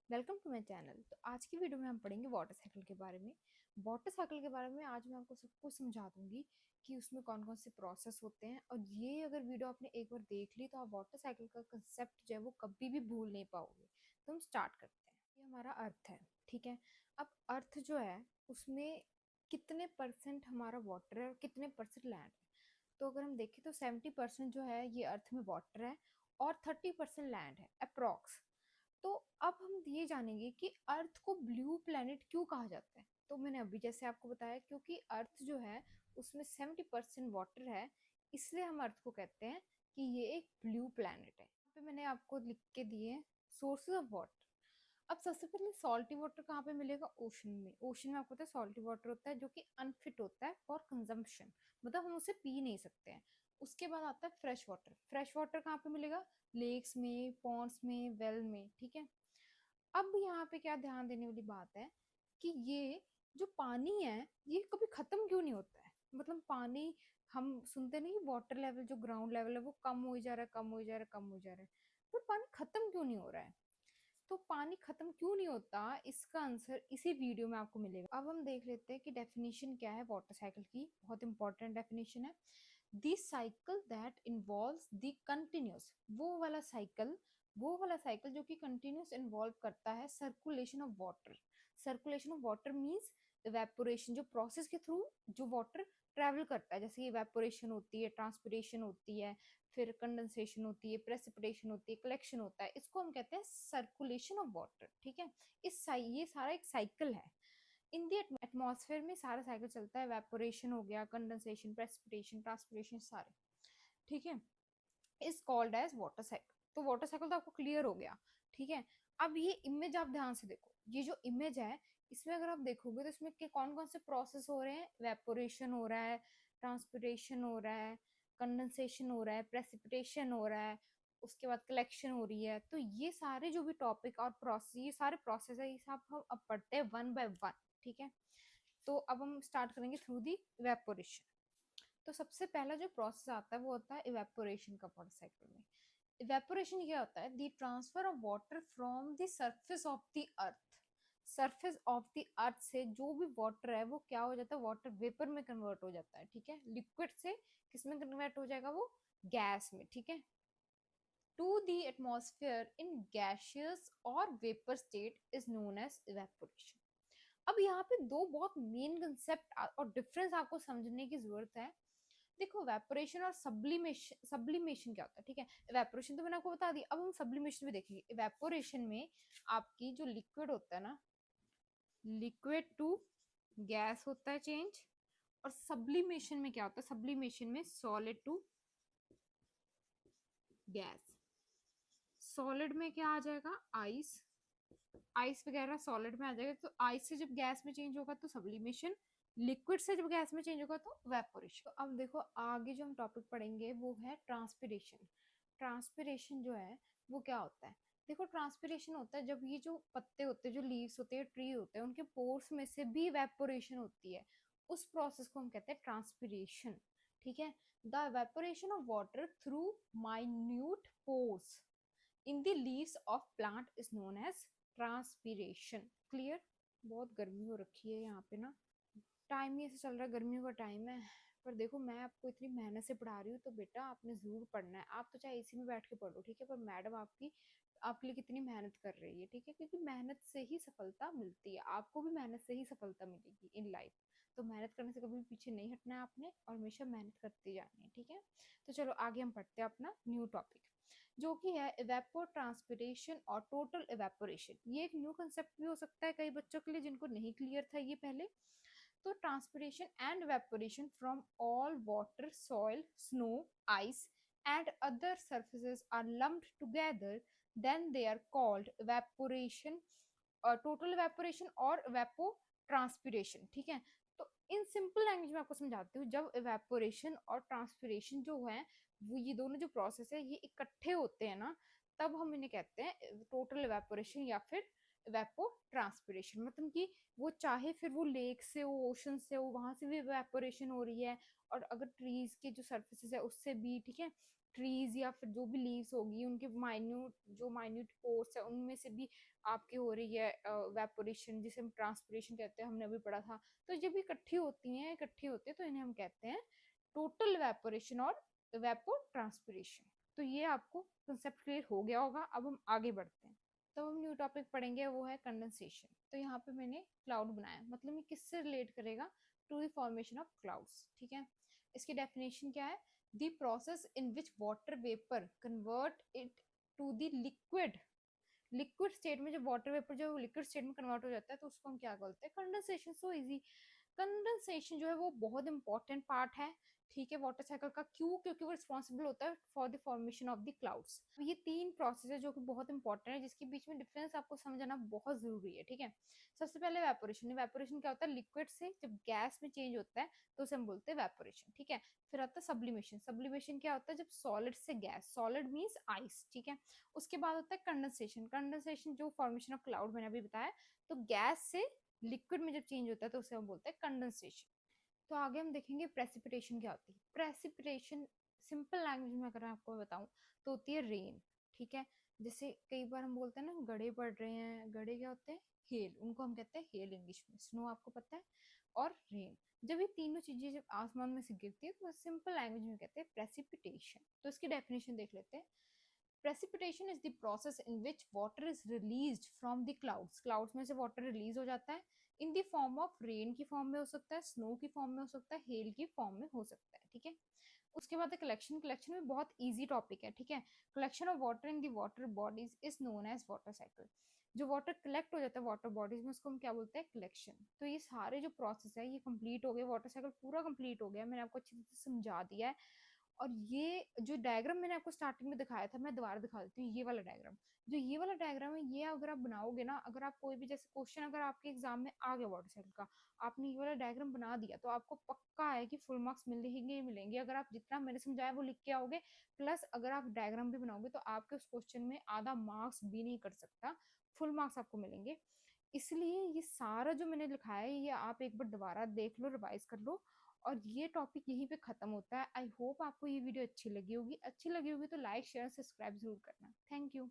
Welcome to my channel. तो आज की वीडियो में हम पढ़ेंगे वाटर साइकिल के बारे में। वाटर साइकिल के बारे में आज मैं आपको सब कुछ समझा दूंगी कि उसमें कौन कौन से प्रोसेस होते हैं, और ये अगर वीडियो आपने एक बार देख ली तो आप वाटर साइकिल का कंसेप्ट जो है वो कभी भी भूल नहीं पाओगे। तो हम स्टार्ट करते हैं। ये हमारा अर्थ है, ठीक है। अब अर्थ जो है उसमें कितने परसेंट हमारा वाटर है और कितने परसेंट लैंड है। तो अगर हम देखें तो 70% जो है ये अर्थ में वाटर है और 30% लैंड है अप्रोक्स। तो अब हम ये जानेंगे कि अर्थ को ब्लू प्लेनेट क्यों कहा जाता है। तो मैंने अभी जैसे आपको बताया, क्योंकि अर्थ जो है उसमें 70% वाटर है, इसलिए हम अर्थ को कहते हैं कि ये एक ब्लू प्लेनेट है। यहाँ पे मैंने आपको लिख के दिए सोर्सेज ऑफ वाटर। अब सबसे पहले सॉल्टी वाटर कहाँ पे मिलेगा? ओशन में। ओशन में आपको पता है सॉल्टी वाटर होता है जो कि अनफिट होता है फॉर कंजम्पशन, मतलब हम उसे पी नहीं सकते हैं। उसके बाद आता है फ्रेश वाटर। फ्रेश वाटर कहाँ पे मिलेगा? लेक्स में, पॉन्ड्स में, वेल में, ठीक है। अब यहाँ पे क्या ध्यान देने वाली बात है कि ये जो पानी है ये कभी खत्म क्यों नहीं होता है। मतलब पानी, हम सुनते नहीं वाटर लेवल जो ग्राउंड लेवल है वो कम हो जा रहा है, कम हो जा रहा है, कम हो जा रहा है, पर पानी खत्म क्यों नहीं हो रहा है? तो पानी खत्म क्यों नहीं होता, इसका आंसर इसी वीडियो में आपको मिलेगा। अब हम देख लेते हैं कि डेफिनेशन क्या है वाटर साइकिल की। बहुत इंपॉर्टेंट डेफिनेशन है। This cycle that involves the continuous, वो वाला साइकिल जो कि कंटिन्यूस इन्वॉल्व करता है circulation of water. Circulation of water means evaporation, जो प्रोसेस के थ्रू जो वाटर ट्रेवल करता है। जैसे इवेपोरेशन होती है, ट्रांसपिरेशन होती है, फिर कंडेंसेशन होती है, प्रेसिपिटेशन होती है, कलेक्शन होता है, इसको हम कहते हैं सर्कुलेशन ऑफ वाटर, ठीक है। ये सारा एक साइकिल है। इन दी एटमॉस्फेयर में सारा साइकिल चलता है। वेपोरेशन हो गया, कंडेंसेशन, प्रेसिपिटेशन, ट्रांसपिरेशन, सारे, ठीक है, is called as water cycle. तो वाटर साइकिल तो आपको क्लियर हो गया, ठीक है। अब ये इमेज आप ध्यान से देखो, ये जो इमेज है इसमें अगर आप देखोगे तो इसमें कौन कौन से प्रोसेस हो रहे हैं? वेपोरेशन हो रहा है, ट्रांसपिरेशन हो रहा है, कंडेंसेशन हो रहा है, प्रेसिपिटेशन हो रहा है, उसके बाद कलेक्शन हो रही है। तो ये सारे जो भी टॉपिक और प्रोसेस, ये सारे प्रोसेस है, ये सब हम अब पढ़ते हैं वन बाय वन, ठीक है। तो अब हम स्टार्ट करेंगे थ्रू दी इवेपोरेशन। तो सबसे पहला जो प्रोसेस आता है वो होता है इवेपोरेशन का वाटर साइकिल में। इवेपोरेशन क्या होता है? The transfer of water from the surface of the earth. Surface of the earth से जो भी वाटर है वो क्या हो जाता है? वाटर वेपर में कन्वर्ट हो जाता है, ठीक है। लिक्विड से किस में कन्वर्ट हो जाएगा? वो गैस में, ठीक है। To the atmosphere in gaseous और vapour state is known as evaporation. अब यहाँ पे दो बहुत मेन कंसेप्ट और डिफरेंस आपको समझने की जरूरत है। देखो वेपोरेशन और सब्लिमेशन, सब्लिमेशन क्या होता है, ठीक है। वेपोरेशन तो मैंने आपको बता दी, अब हम सब्लिमेशन भी देखेंगे। वेपोरेशन में आपकी जो लिक्विड होता है ना, लिक्विड टू गैस होता है चेंज। और सब्लिमेशन में क्या होता है? सब्लिमेशन में सॉलिड टू गैस। सॉलिड में क्या आ जाएगा? आइस। आइस वगैरह सॉलिड में आ जाएगा। तो आइस से जब गैस में चेंज होगा तो सब्लिमेशन, लिक्विड से जब गैस में चेंज होगा तो वेपोरेशन। तो अब देखो आगे जो हम टॉपिक पढ़ेंगे वो है ट्रांसपिरेशन। ट्रांसपिरेशन जो है वो क्या होता है? देखो ट्रांसपिरेशन होता है जब ये जो पत्ते होते हैं, जो लीव्स होते हैं, ट्री होते हैं, उनके पोर्स में से भी वेपोरेशन होती है। उस प्रोसेस को हम कहते हैं ट्रांसपिरेशन, ठीक है। The evaporation of water through minute pores in the leaves of plant is known as transpiration. Clear? बहुत गर्मी हो रखी है यहाँ पे ना, टाइम ही ऐसे चल रहा है, गर्मियों का टाइम है। पर देखो मैं आपको इतनी मेहनत से पढ़ा रही हूँ तो बेटा आपने जरूर पढ़ना है। आप तो चाहे एसी में बैठ के पढ़ो, ठीक है, पर मैडम आपकी आपके लिए कितनी मेहनत कर रही है, ठीक है, क्योंकि मेहनत से ही सफलता मिलती है। आपको भी मेहनत से ही सफलता मिलेगी इन लाइफ। तो मेहनत करने से कभी भी पीछे नहीं हटना है आपने, और हमेशा मेहनत करते जानी है, ठीक है। तो चलो आगे हम पढ़ते हैं अपना न्यू टॉपिक, जो कि है इवेपोर ट्रांसपिरेशन और टोटल इवेपोरेशन। ये एक न्यू कंसेप्ट भी हो सकता है कई बच्चों के लिए जिनको नहीं क्लियर था ये पहले। तो transpiration and evaporation from all water, soil, snow, ice and other surfaces are lumped together, then they are called evaporation, total evaporation और evapotranspiration, ठीक है। तो इन सिंपल लैंग्वेज में आपको समझाती हूँ, जब evaporation और ट्रांसपिरेशन जो है वो ये दोनों जो प्रोसेस है ये इकट्ठे होते हैं ना, तब हम इन्हें कहते हैं टोटल evaporation या फिर इवेपोट्रांसपिरेशन, मतलब कि वो चाहे फिर वो लेक से हो, ओशन से हो, वहां से भी इवेपोरेशन हो रही है, और अगर ट्रीज के जो सर्फेसिस है उससे भी, ठीक है, ट्रीज या फिर जो भी लीव्स होगी उनके माइन्यूट पोर्स है उनमें से भी आपकी हो रही है वेपोरेशन, जिसे हम ट्रांसपिरेशन कहते हैं, हमने अभी पढ़ा था। तो जब इकट्ठी होती है तो इन्हें हम कहते हैं टोटल वेपोरेशन और वेपोट्रांसपिरेशन। तो ये आपको कंसेप्ट क्लियर हो गया होगा। अब हम आगे बढ़ते हैं, तो हम न्यू टॉपिक पढ़ेंगे, वो है कंडेंसेशन। तो यहाँ पे मैंने क्लाउड बनाया, मतलब ये किससे रिलेट करेगा, to the formation of clouds, ठीक है। इसकी डेफिनेशन क्या है, the process in which water vapour convert it to the liquid state में, जब वाटर वेपर जो लिक्विड स्टेट में कन्वर्ट हो जाता है तो उसको हम क्या बोलते हैं, कंडेंसेशन। So easy. कंडेंसेशन जो है वो बहुत इंपॉर्टेंट पार्ट है, ठीक है, वाटर साइकिल का। क्यों? क्योंकि वो रिस्पॉन्सिबल होता है for the formation of the clouds. ये तीन प्रोसेस है जो कि बहुत इंपॉर्टेंट है, जिसके बीच में डिफरेंस आपको समझना बहुत जरूरी है, ठीक है। सबसे पहले वेपोरेशन। वेपोरेशन क्या होता है, लिक्विड से जब गैस में चेंज होता है तो उसे हम बोलते हैं वेपोरेशन, ठीक है। फिर आता है सब्लिमेशन। सब्लिमेशन क्या होता है, जब सॉलिड से गैस, सॉलिड मीन्स आइस, ठीक है। उसके बाद होता है कंडेंसेशन। कंडेंसेशन जो फॉर्मेशन ऑफ क्लाउड मैंने अभी बताया, तो गैस से लिक्विड में जब चेंज होता है तो उसे हम बोलते हैं कंडेंसेशन। तो आगे हम देखेंगे प्रेसिपिटेशन क्या होती है। प्रेसिपिटेशन सिंपल लैंग्वेज में अगर आपको बताऊं तो होती है रेन, ठीक है। जैसे कई बार हम बोलते हैं ना गड़े पड़ रहे हैं, गड़े क्या होते हैं, हेल, उनको हम कहते हैं हेल इंग्लिश में, स्नो आपको पता है, और रेन। जब ये तीनों चीजें जब आसमान में से गिरती है तो सिंपल लैंग्वेज में कहते हैं प्रेसिपिटेशन। तो इसकी डेफिनेशन देख लेते हैं। Precipitation is the process in which water is released from the clouds. Clouds में से वाटर रिलीज हो जाता है in the form of rain की फॉर्म में हो सकता है, स्नो की फॉर्म में हो सकता है, हेल की फॉर्म में हो सकता है, ठीक है। उसके बाद कलेक्शन। कलेक्शन में बहुत इजी टॉपिक है, ठीक है। Collection of water in the water bodies is known as water cycle. जो वाटर कलेक्ट हो जाता है वाटर बॉडीज में उसको हम क्या बोलते हैं, कलेक्शन। तो ये सारे जो प्रोसेस है ये कंप्लीट हो गए, वाटर साइकिल पूरा कंप्लीट हो गया, मैंने आपको अच्छी तरह से समझा दिया है। और ये जो डायग्राम मैंने आपको स्टार्टिंग में दिखाया था, मैं दोबारा दिखा देती हूँ। ये वाला डायग्राम, जो ये वाला डायग्राम है, ये अगर आप बनाओगे ना, अगर आप कोई भी जैसे क्वेश्चन अगर आपके एग्जाम में आ गया वाटर साइकिल का, आपने ये वाला डायग्राम बना दिया, तो आपको पक्का है कि फुल मार्क्स मिलेंगे ही मिलेंगे। अगर आप जितना मैंने समझाया वो लिख के आओगे, प्लस अगर आप डायग्राम भी बनाओगे, तो आपके उस क्वेश्चन में आधा मार्क्स भी नहीं कर सकता, फुल मार्क्स आपको मिलेंगे। इसलिए ये सारा जो मैंने लिखा है ये आप एक बार दोबारा देख लो, रिवाइज कर लो। और ये टॉपिक यहीं पे खत्म होता है। आई होप आपको ये वीडियो अच्छी लगी होगी। अच्छी लगी होगी तो लाइक शेयर सब्सक्राइब जरूर करना। Thank you.